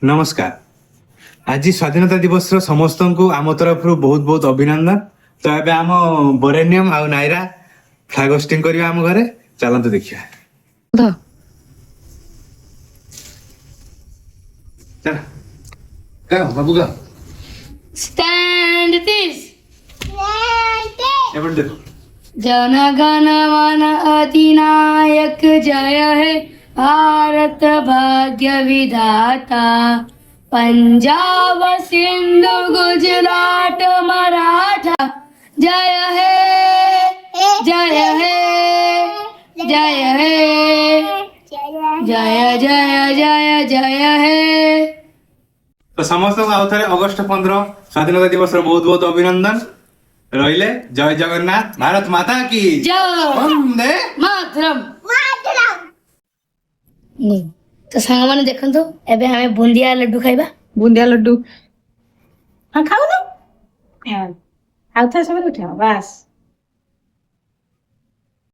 नमस्कार। आज स्वाधीनता दिवस समस्त को आम तरफ बहुत बहुत अभिनंदन। तो ଏବେ ଆମ ବରେଣ୍ୟମ ଆଉ ନାଇରା ଫ୍ଲାଗ ହୋଷ୍ଟିଂ କରିବା ଆମ ଘରେ। ଚାଲନ୍ତୁ ଦେଖିବା। ଚାଲ ଗାଅ ବାବୁ ଗାଅ। Stand this. ଏପଟେ ଦେଖ। जन गण मन अधिनायक जय हे भारत भाग्य विधाता पंजाब सिंधु गुजरात मराठा जय हे जय हे जय हे जय जय जय जय हे। तो समस्त को आउ थे अगस्ट 15 स्वाधीनता दिवस बहुत बहुत अभिनंदन रहिले। जय जगन्नाथ। भारत माता की जय। वंदे मातरम। तो सांग मैंने देखो एबे हमें बुंदिया लड्डू खाइबा। बुंदिया लड्डू हाँ खाऊ ना आउ था सब उठा बस